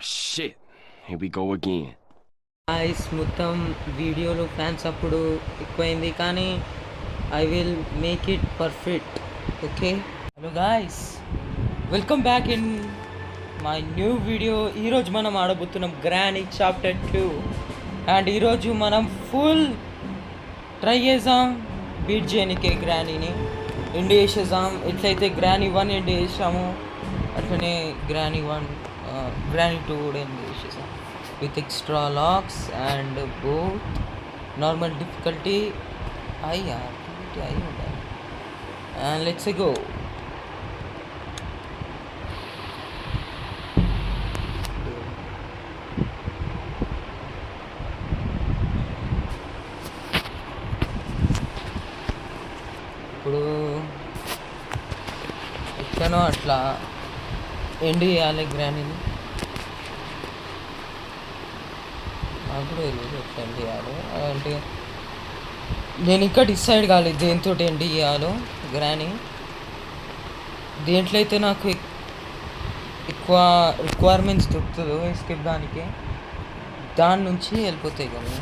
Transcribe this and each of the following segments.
shit. Here we go again. Guys మొత్తం వీడియోలో fans అప్పుడు ఎక్కువైంది కానీ I will make it perfect. Okay, hello guys, welcome back in my new video. ఈరోజు మనం ఆడబోతున్నాం గ్రానీ చాప్టర్ 2 అండ్ ఈరోజు మనం ఫుల్ ట్రై చేసాం బీట్ చేయడానికి గ్రానీని. ఎండ్ చేసేసాం. ఎట్లయితే గ్రానీ 1 ఎండ్ చేసాము అట్లనే గ్రానీ 2 కూడా ఎండ్ చేసేసాం with extra locks and both normal difficulty high and let's go. ఇప్పుడు ఎట్లనో అట్లా ఎండ్ చేయాలి గ్రానీని. నాకు కూడా తెలియదు ఎట్లా ఎండ్ చేయాలో, అంటే నేను ఇంకా డిసైడ్ కాలేదు దేంతో ఎండ్ చేయాలో గ్రానీ. దేంట్లో అయితే నాకు ఎక్కువ రిక్వైర్మెంట్స్ దొరుకుతుందో ఎస్కేప్ దానికి, దాని నుంచి వెళ్ళిపోతాయి కదా.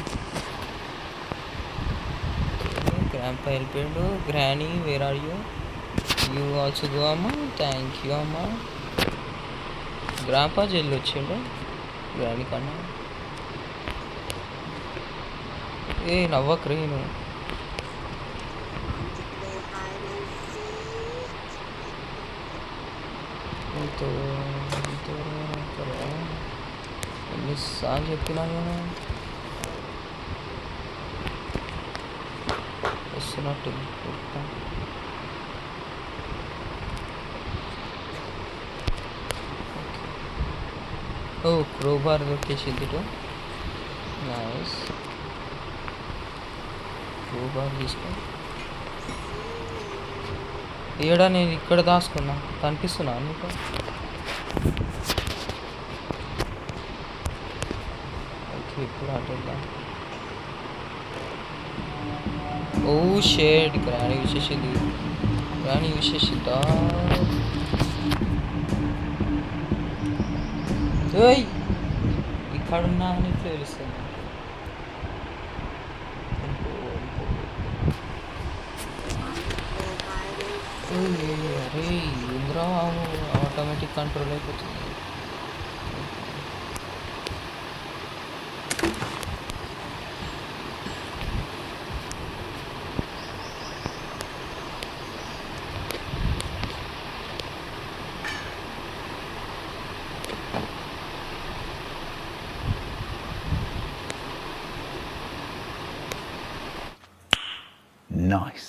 గ్రాంపా వెళ్ళిపోయాడు. Granny where are you? You also go అమ్మా. థ్యాంక్ యూ అమ్మా. గ్రాంపా జల్లి వచ్చిండు గ్రానీ కన్నా. ఏ నవ్వకరే నువ్వు. ఎన్నిసార్లు చెప్పినా నేను వస్తున్నట్టు. ఓ క్రోబార్ దొరికేసింది. నైస్. క్రోబార్ తీసుకో. ఏడా నేను ఇక్కడ దాచుకున్నా, కనిపిస్తున్నా నీకు? ఓకే, ఇప్పుడు అటెల్లా. ఓ షేడ్, గ్రానీ విశేషిది. గ్రానీ విశేషిత. ఏయ్, ఇక్కడున్నా అని తెలుస్తుంది. అరే ఇంద్రా ఆటోమేటిక్ కంట్రోల్ అయిపోతుంది. Nice.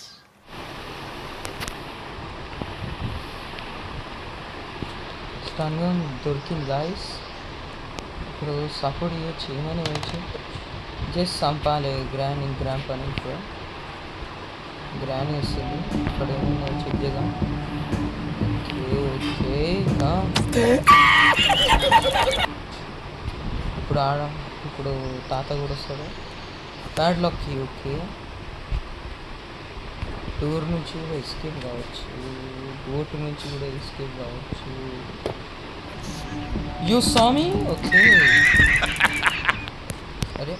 స్టన్గా దొరికింది గాయస్. ఇప్పుడు సపోర్ట్ చేయొచ్చు, ఏమైనా వేయచ్చు. జస్ట్ చంపాలి గ్రాంపాని. ఇప్పుడు గ్రానీ వస్తుంది. ఇక్కడ ఏమైనా చెక్ చేద్దాం. Okay okay. ఇప్పుడు తాత కూడా వస్తాడు. ప్యాడ్లాక్కి. ఓకే, టూర్ నుంచి కూడా ఎస్కేప్ కావచ్చు, బోట్ నుంచి కూడా ఎస్కేప్ కావచ్చు. యూ సా మీ. ఓకే, అరే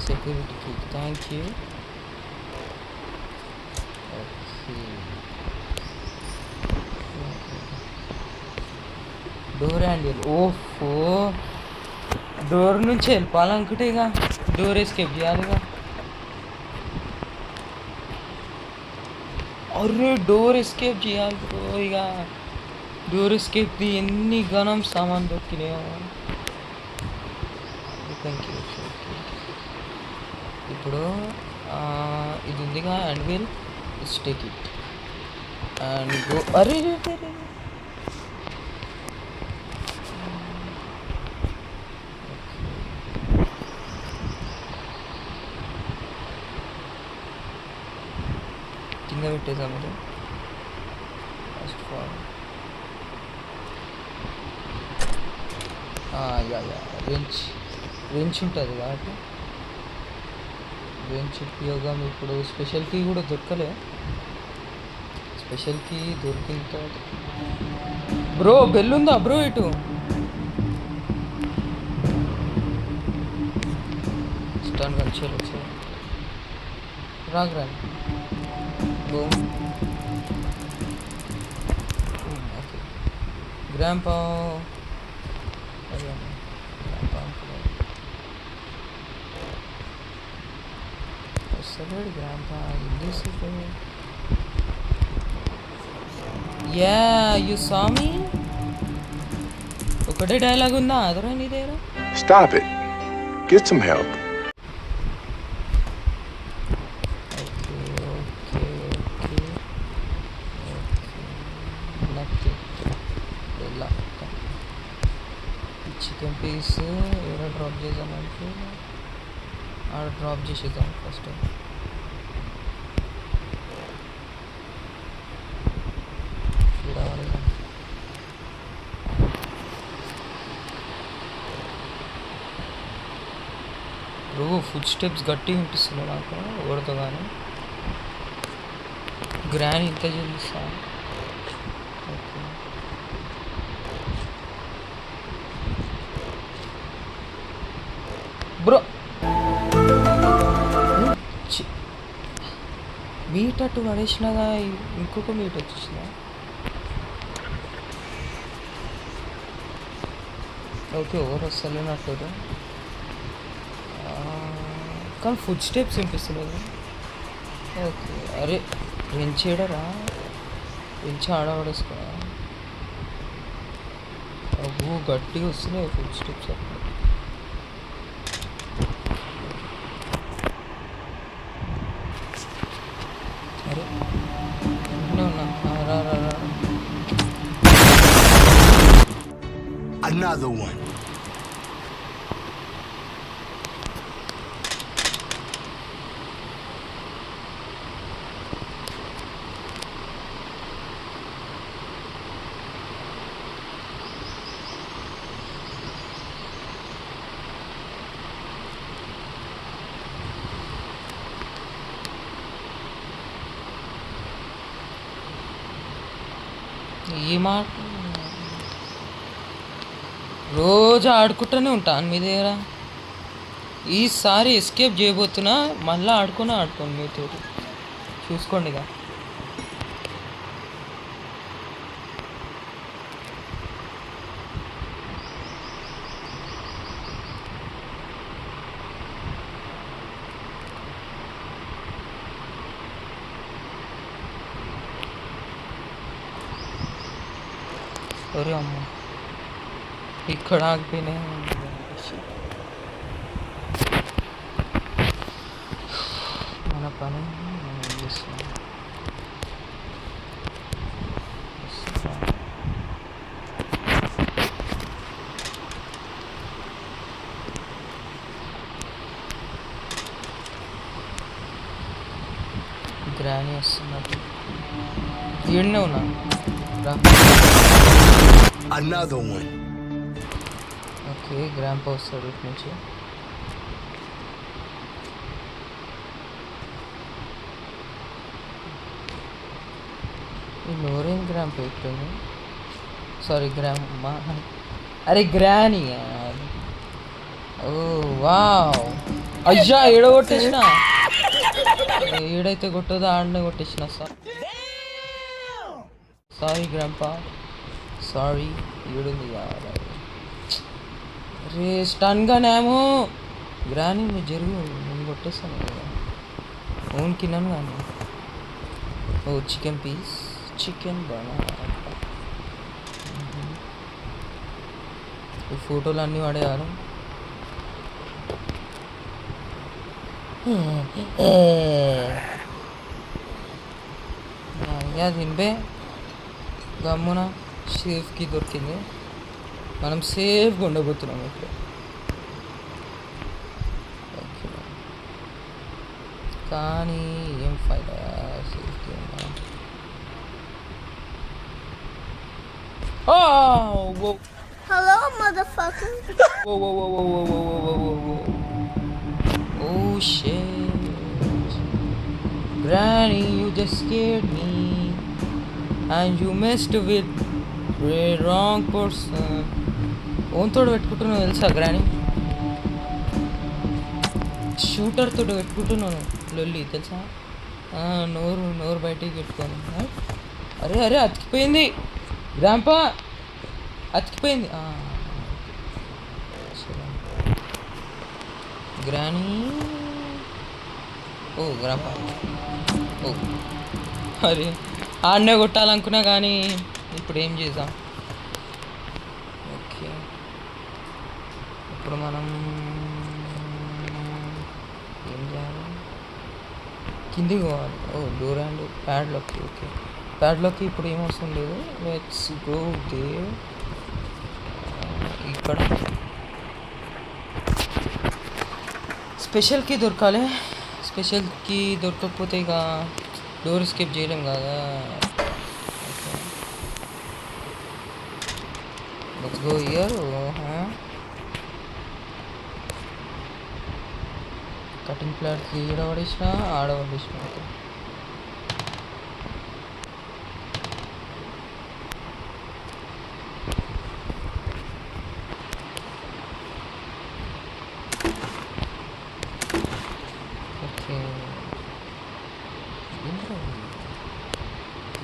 సెక్యూరిటీకి thank you. Okay, door handle. ఓఫో, డోర్ నుంచి వెళ్ళిపోవాలనుకుంటే ఇక డోర్ ఎస్కేప్ చేయాలిగా. అరే డోర్ ఎస్కేప్ చేయాలి బ్రో. ఇక డోర్ ఎస్కేప్ది ఎన్ని గణం సామాన్ దొరికినాయో. Thank you. ఇప్పుడు ఇది ఉందిగా and will take it and go. అరే కింద పెట్టేసాం. ఇది ఫస్ట్ ఫాల్. రెంచ్ ఉంటుంది కాబట్టి రెంచ్ ఉపయోగం. ఇప్పుడు స్పెషల్ కీ కూడా దొరకలే. స్పెషల్కి దొరికిన తర్వాత బ్రో బెల్ ఉందా బ్రో ఇటు స్టన్ వచ్చే రాగరా బూమ్ ఓకే గ్రాంపా వస్తలేడు గ్రాంపా ఇల్లు యా యు సా మీ ఒకటే డైలాగ్ ఉందా అదరా నీ దగ్గర Stop it. Get some help. Chicken piece ఎవరో డ్రాప్ చేద్దామంటే ఆడ డ్రాప్ చేసేద్దాం ఫస్ట్ బ్రో ఫుడ్ స్టెప్స్ గట్టిగా వినిపిస్తున్నాయి నాకు ఎవరితో కానీ గ్రాండ్ ఇంత చేస్తా ఓకే బ్రో మీట్ అటు పడేసినగా ఇంకొక మీట్ వచ్చేసిందా ఓకే ఎవరు వస్తలేనట్టు కానీ ఫుడ్ స్టెప్స్ వినిపిస్తుంది ఓకే అరే పెంచేడరా పెంచి ఆడబడేసుకోరా అబ్బో గట్టిగా వస్తున్నాయి ఫుడ్ స్టెప్స్ అప్పుడు అరే ఉన్నా రా రా రా Another one. ఈ మాట రోజు ఆడుకుంటూనే ఉంటాను మీ దగ్గర ఈసారి ఎస్కేప్ చేయబోతున్నా మళ్ళీ ఆడుకోండి మీతో చూసుకోండి ఇక ఒరే అమ్మ ఇక్కడ ఆగిపోయినాయి మన పని మనం ఏం చేస్తున్నాం గ్రాని వస్తున్నట్టు ఈడనే ఉన్నా రా Another one. ఓకే గ్రాంపా వస్తాడు ఇటు నుంచి ఈ లోరేం గ్రాంపా ఎట్టుంది సారీ గ్రామ అరే గ్రాని ఓ వావ్ అయ్యా ఏడ కొట్టేసిన ఏడైతే కొట్టదో ఆడనే కొట్టేసిన సారీ గ్రాంపా సారీ ఏడుంది రే స్టన్గానేమో గ్రాని నువ్వు జరుగు నేను కొట్టేస్తాను కదా ఓన్ కిన్నాను కానీ ఓ చికెన్ పీస్ చికెన్ బాగా ఈ ఫోటోలు అన్నీ పడేయాలి తినిపే గమ్మున సేఫ్కి దొరికింది మనం సేఫ్గా ఉండబోతున్నాం ఇప్పుడు ఓకే కానీ ఏం ఫైదా సేఫ్టీ ఉన్నా Hello, motherfucker. Whoa. Oh shit. Granny, you just scared me. And you messed with wrong person. ఓన్తోడు పెట్టుకుంటున్నావు తెలుసా గ్రాని? షూటర్తో పెట్టుకుంటున్నాను లొల్లి తెలుసా? నోరు బయటికి పెట్టుకోను. అరే అరే అతికిపోయింది గ్రాంపా, అతికిపోయింది. గ్రానీ ఓ గ్రాంపా ఓ అరే ఆడనే కొట్టాలనుకున్నా కానీ ఇప్పుడు ఏం చేద్దాం. ఓకే ఇప్పుడు మనం ఏం చేయాలి? కిందికి పోవాలి. ఓ డోర్ అండ్ ప్యాడ్లోకి. ఓకే ప్యాడ్లోకి ఇప్పుడు ఏం అవసరం లేదు. Let's go there. ఇక్కడ స్పెషల్ కీ దొరకాలి. స్పెషల్ కీ దొరకకపోతే ఇక డోర్ స్కిప్ చేయలేం కదా. Let's go here. Cutting plots ఈడ పడేసిన, ఆడ పడేసిన. ఓకే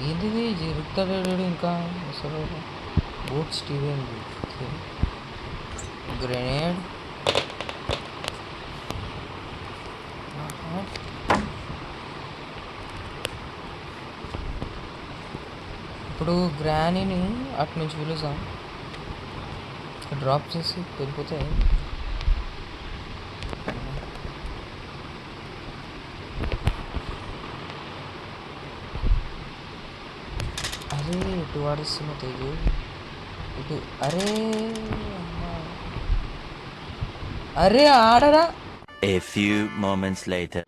ఏంటిది జరుగుతాడు ఇంకా అసలు బోట్ స్టీవెన్. Okay grenade. ఇప్పుడు గ్రానీని అటు నుంచి పిలుద్దాం, డ్రాప్ చేసి వెళ్ళిపోతే. అరే ఇటు వాడిస్తున్న తేజు ఇటు. అరే అరే ఆడరా. A few moments later.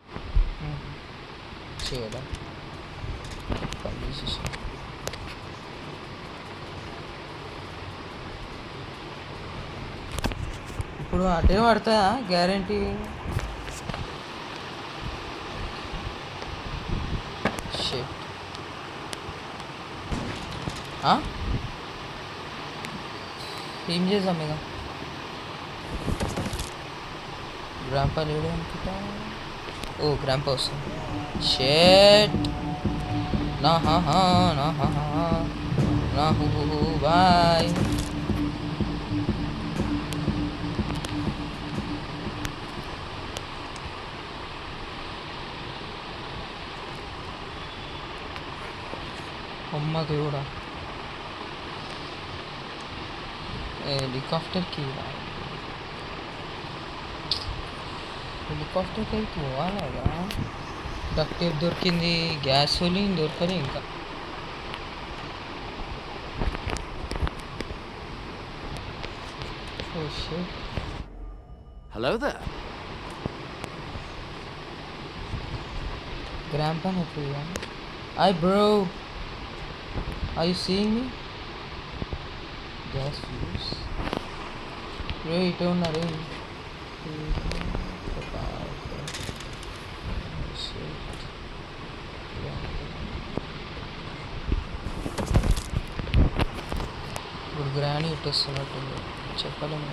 చేయడా ఇప్పుడు అటే పడతాయా గ్యారంటీ? షిట్. ఏం చేద్దాం ఇక? గ్రాంపా లేడు అనుకుంటా. ఓ గ్రాంపా వస్తుంది. షిట్. నా బాయ్. అమ్మ దేవుడా. హెలికాప్టర్కి పోవాలా? డక్ట్ టేప్ దొరికింది, గ్యాసోలిన్ దొరకదు ఇంకా. Oh shit. Hello there. Grandpa Napoleon. Hi bro. Are you seeing me? Gas fuse. Bro, ito na rin. ఇప్పుడు గ్రాని ఇట్టొస్తున్నట్టుంది. చెప్పలేము.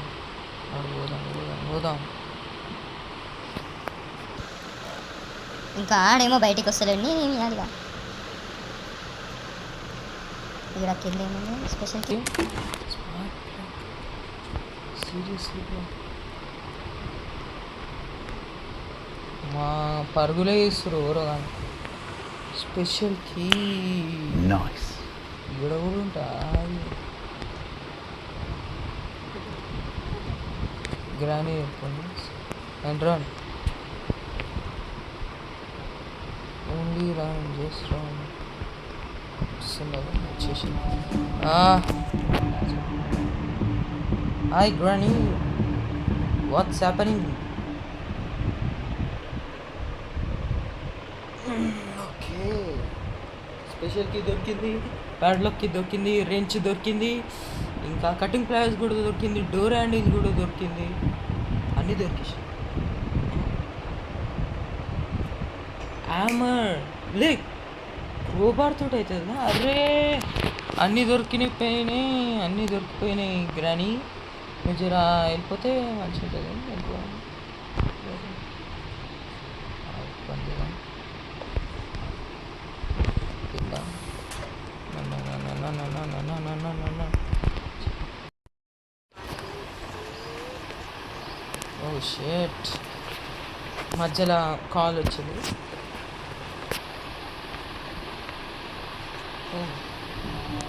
పోదాం. ఇంకా ఆడేమో బయటికి వస్తలేడు. నేను ఇక ఇక్కడ కింద ఏమన్నా స్పెషల్ కి సీరియస్లీ మా పరుగులే ఇస్తారు ఎవరో కానీ. Special key Nice. ఇక్కడ కూడా ఉంటా. గ్రానీ చెప్పండి and run. Only run, just run. వచ్చేసి hi granny, what's happening? Okay స్పెషల్కి దొరికింది, ప్యాడ్లాక్కి దొరికింది, రెంచ్ దొరికింది, ఇంకా కటింగ్ ప్లాయర్స్ కూడా దొరికింది, డోర్ హ్యాండిల్స్ కూడా దొరికింది, అన్నీ దొరికేసాయి. హ్యామర్, లెగ్, క్రోబార్ తోటి అవుతుందా? అరే అన్నీ దొరికిపోయినాయి గ్రానీ. నువ్వు జరా వెళ్ళిపోతే మంచిగా ఉంటుంది. ఓ షేట్, మధ్యలో కాల్ వచ్చింది.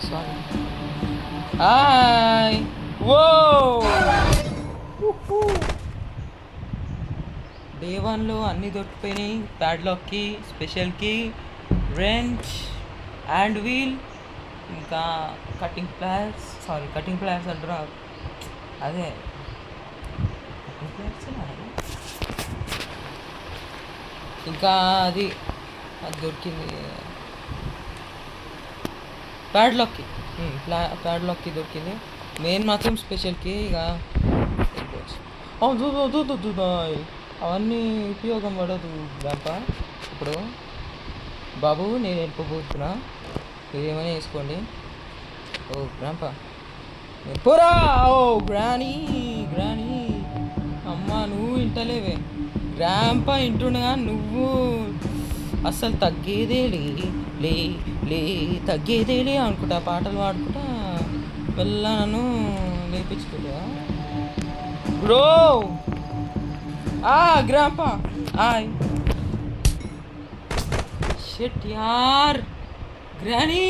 సారీ. హాయ్. వో డే 1లో అన్నీ దొరికిపోయినాయి. ప్యాడ్లాక్కి, స్పెషల్కి, రెంచ్, హ్యాండ్ వీల్, ఇంకా కటింగ్ ప్లాయర్స్ అంటారా, అదే కటింగ్ ప్లాయర్స్. ఇంకా అది దొరికింది ప్యాడ్లాక్కి దొరికింది. మెయిన్ మాత్రం స్పెషల్కి ఇక అవన్నీ ఉపయోగం పడదు గ్రాంపా. ఇప్పుడు బాబు నేను వెళ్ళిపోతున్నా, మీరేమైనా వేసుకోండి. ఓ గ్రాంపా పోరా. ఓ గ్రానీ అమ్మ నువ్వు ఇంటలేవే. గ్రాంపా ఇంటుండగా నువ్వు అస్సలు తగ్గేదేలే అనుకుంటా, పాటలు పాడుకుంటా వెళ్ళా నన్ను లేపించుకుంటా. Bro grandpa hi. షిట్ యార్, గ్రానీ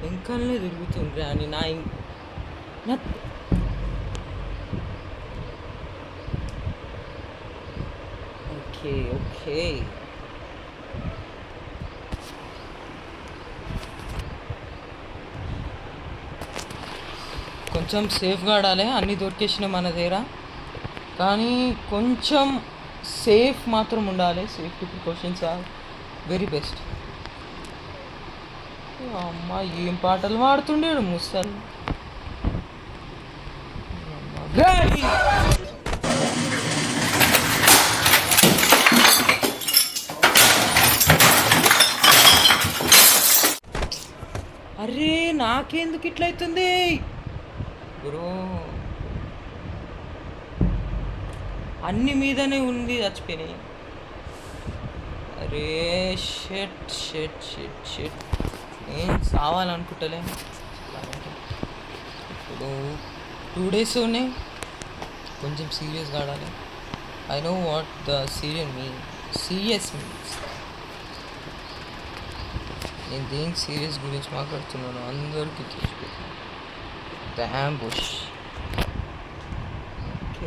వెంకల్నే తిరుగుతుంది గ్రానీ. ఓకే కొంచెం సేఫ్గా ఆడాలి. అన్నీ దొరికేసిన మన దగ్గర, కానీ కొంచెం సేఫ్ మాత్రం ఉండాలి. Safety precautions are very best. అమ్మ ఏం పాటలు పాడుతుండేడు ముసలు. అరే నాకెందుకు ఇట్లయితుంది బ్రో? అన్ని మీదనే ఉంది, చచ్చిపోయినాయి. అరే షెట్ ఏం సావాలనుకుంటలే. ఇప్పుడు 2 days ఉన్నాయి, కొంచెం సీరియస్గా ఆడాలి. I know what the serious means. నేను దేనికి సీరియస్ గురించి మాట్లాడుతున్నాను అందరికీ తెలిసిపోతుంది. The ambush.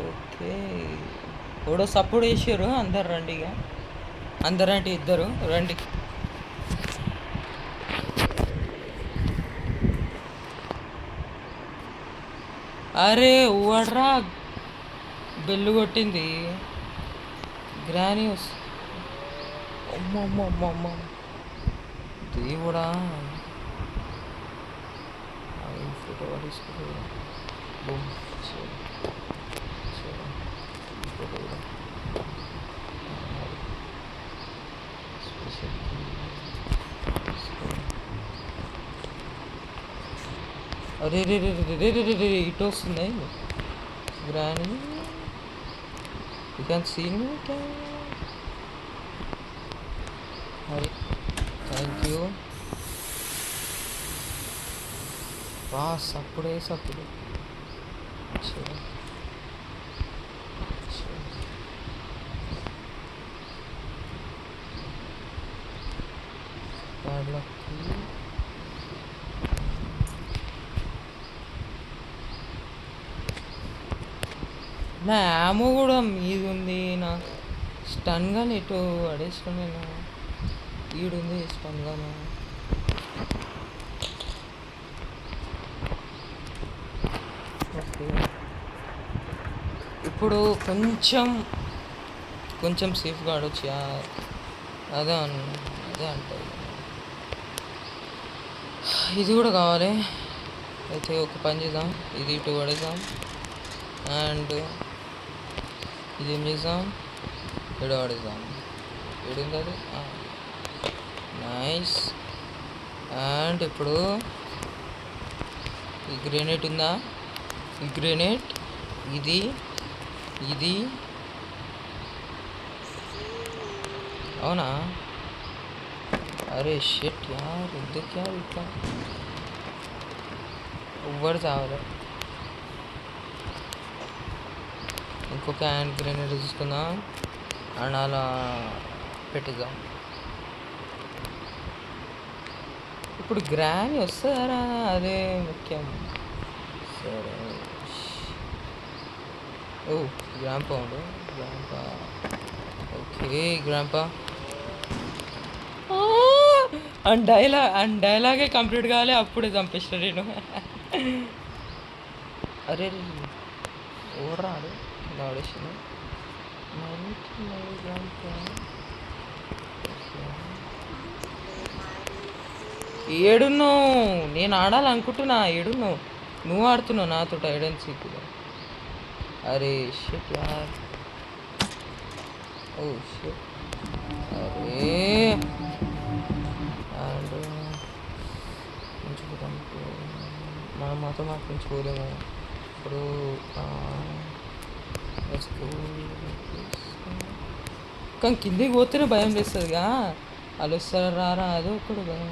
ఓకే ఎవడో సపోర్ట్ చేసారు. అందరు రండి, ఇక అందరంటే ఇద్దరు రండి. అరే ఓడ్రా బెల్లు కొట్టింది గ్రాన్యూస్. అమ్మమ్మమ్మమ్మ దేవుడా, ఫోటో తీసుకుంటా. అరే రే రే రే రే రే ఇటు వస్తున్నాయి granny. You can see me. అరే థ్యాంక్ యూ. సప్పుడు నా యామో కూడా మీది ఉంది. నా స్టన్ గాని ఎటు పడేసుకుని నేను ఈడుంది స్టన్ గాను. ఓకే ఇప్పుడు కొంచెం సేఫ్గా ఆడొచ్చు. అదే అంటే ఇది కూడా కావాలి. అయితే ఒక పని చేద్దాం, ఇది ఇటు పడేద్దాం. అండ్ ఇదేం చేద్దాం, ఎడ పడేద్దాం. ఏడుంది అది నైస్. అండ్ ఇప్పుడు ఈ గ్రెనేట్ ఉందా? ఈ గ్రెనేట్ ఇది అవునా? అరే షిట్ యార్, ఎందుకు యార్ ఇట్లా ఎవ్వరు చావలే. ఇంకొక హ్యాండ్ గ్రెనేడ్ తీసుకుందాం అండ్ అలా పెట్టిద్దాం. ఇప్పుడు గ్రాని వస్తుందారా? అదే ముఖ్యం. సరే. ఓ గ్రాంపా ఉండు. గ్రాంపా ఓకే. గ్రాంపా అండ్ డైలాగే కంప్లీట్ కావాలి, అప్పుడే చంపేసిన నేను. అరే ఓడరాడు ఆడేసిన ఏడున్నావు? నేను ఆడాలనుకుంటున్నా. ఏడున్నావు? నువ్వు ఆడుతున్నావు నాతో హైడ్ సీక్. అరే షిట్ యార్. Oh shit. అరే అండ్ పెంచుకుంటాం. మనం మాత్రం పెంచుకోలేము. ఇప్పుడు కానీ కిందికి పోతేనే భయం వేస్తుందిగా. వాళ్ళు వస్తారా రారా అదో ఒకటి భయం.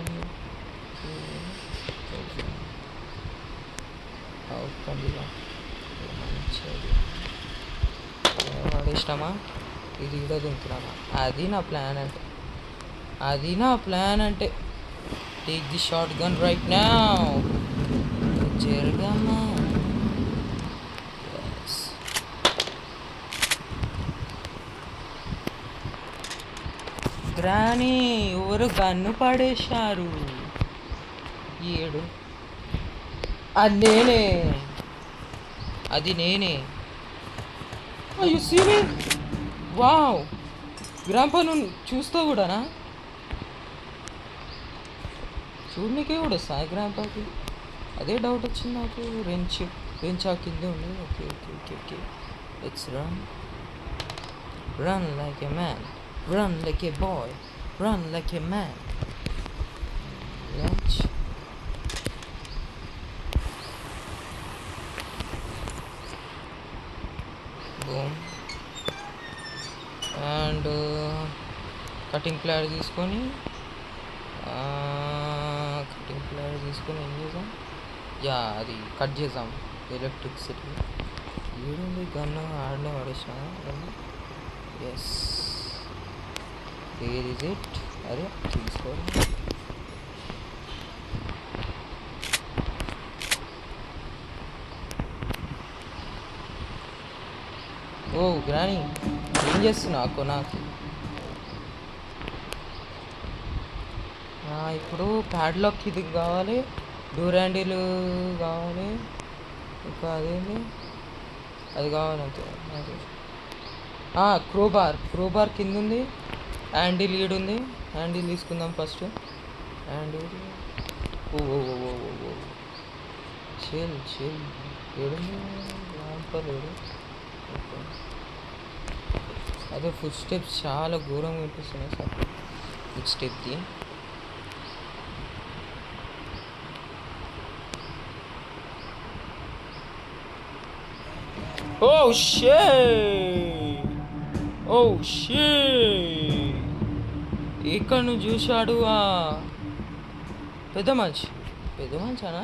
వాడేసినామా? ఇది కూడా దుంకురామా? అది నా ప్లాన్ అంటే take the shotgun right now. జరగమ్మా. గ్రాని ఎవరు గన్ను పడేశారు? ఏడు అది నేనే. అయ్యో సీనే. వావ్ గ్రాంపా, నువ్వు చూస్తావు కూడానా? చూడనికే కూడా వస్తాయి గ్రాంపాకి. అదే డౌట్ వచ్చింది నాకు. రెంచా కింద ఉంది. Okay okay okay okay. Let's run like a man, run like a boy, run like a man. Lunch boom. And cutting player తీసుకొని ఏం చేద్దాం? యా అది కట్ చేద్దాం. ఎలక్ట్రిసిటీ ఏడుంది? గన్ను ఆడనే పడేసిన. Yes where is it? అరే తీసుకోండి. ఓ గ్రాని ఏం చేస్తున్నావు? నాకు ఇప్పుడు ప్యాడ్లాక్ ఇది కావాలి, డోర్ హ్యాండిల్ కావాలి, ఇంకా అదేంటి అది కావాలంతే. క్రోబార్ కింద ఉంది. హ్యాండిల్ ఈడుంది. హ్యాండిల్ తీసుకుందాం ఫస్ట్. హ్యాండిల్ ఓ చిల్ ఏడుంది? లేడు. ఓకే. అదే ఫుడ్ స్టెప్స్ చాలా ఘోరంగా వినిపిస్తున్నాయి సార్. ఫుడ్ స్టెప్కి Oh shit! ఇక్కడ నువ్వు చూశాడు ఆ పెద్ద మనిషి అనా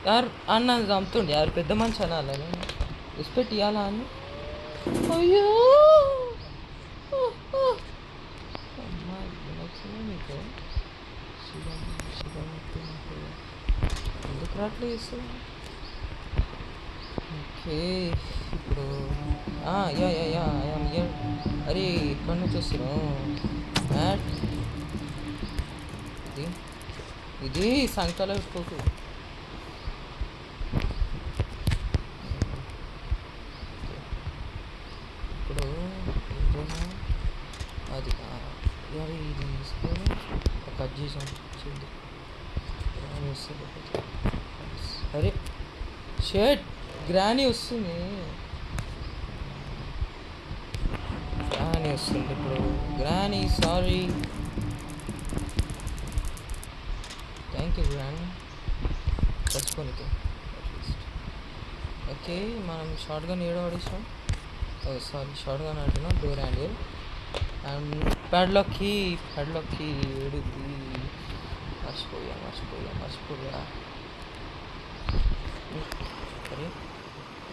యారు అన్న చంపుతుండే. యారు పెద్ద మనిషి అనాలని రెస్పెక్ట్ ఇవ్వాలా అని. అయ్యో నీకు ఎందుకు రాట్లే ఇస్తావు? ఓకే ఇప్పుడు అరే ఇక్కడ నుంచి వస్తున్నావు. ఇది సంకల పెట్టుకోకు. ఇప్పుడు అది ఇది తీసుకొని కట్ చేసాం. అరే షర్ట్ గ్రాని వస్తుంది. ఇప్పుడు గ్రాని సారీ. థ్యాంక్ యూ గ్రాండ్ తెచ్చుకోనికి అట్లీస్ట్. ఓకే మనం షార్ట్ గన్ ఏడో ఆడిస్తాం. సారీ షార్ట్ గన్ అంటున్నాం. డోర్ హ్యాండిల్ అండ్ ప్యాడ్లాక్కి ఏడుది మర్చిపోయా. సరే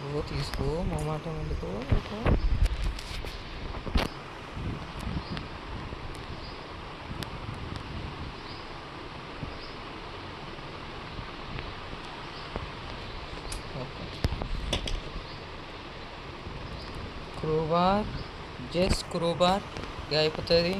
ఓ తీసుకో మొమాటం ఎందుకు. క్రోబార్ జస్ట్ క్రోబార్ అయిపోతుంది.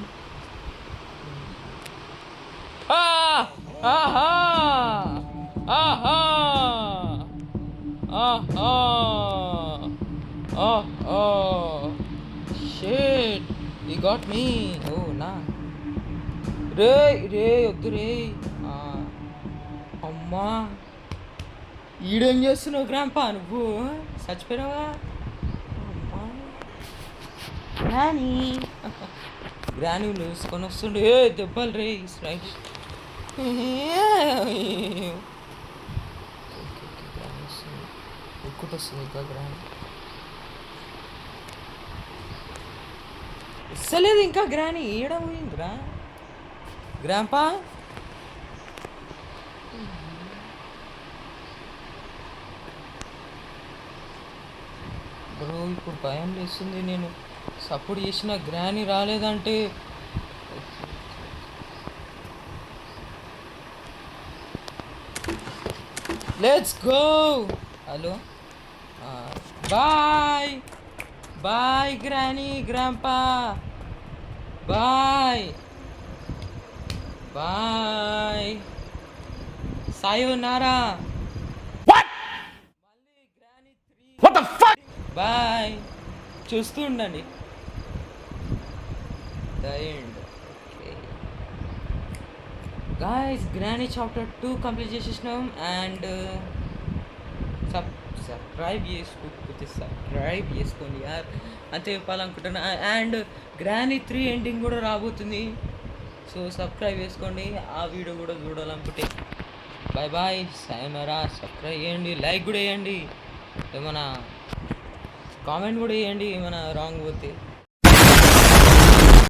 Shit you got me. ఓ నా రే వద్దు రే. అమ్మా ఈడేం చేస్తున్నావు గ్రాంపా? నువ్వు చచ్చిపోయినావా? గ్రాని వేసుకొని వస్తుండే దెబ్బలు రే. రైట్ ఒక్కటి వస్తుంది ఇంకా గ్రాని ఇస్తలేదు ఇంకా. గ్రాని ఏడ పోయిందిరా గ్రాంపా? బ్రో ఇప్పుడు భయం వేస్తుంది. నేను సపోర్ట్ చేసిన గ్రాని రాలేదంటే లెట్స్ గో. హలో బాయ్ గ్రాని గ్రాంపా బాయ్ సాయోనారా. బాయ్ చూస్తూ ఉండండి. The end. Okay guys granny chapter 2 complete చేసేసినాం. అండ్ సబ్స్క్రైబ్ చేసుకోండి యార్ అంతే చెప్పాలనుకుంటున్నా. అండ్ గ్రానీ 3 ఎండింగ్ కూడా రాబోతుంది. సో సబ్స్క్రైబ్ చేసుకోండి ఆ వీడియో కూడా చూడాలనుకుంటే. బాయ్ సాయనరా. సబ్స్క్రైబ్ చేయండి, లైక్ కూడా వేయండి, ఏమైనా కామెంట్ కూడా వేయండి ఏమైనా రాంగ్ పోతే.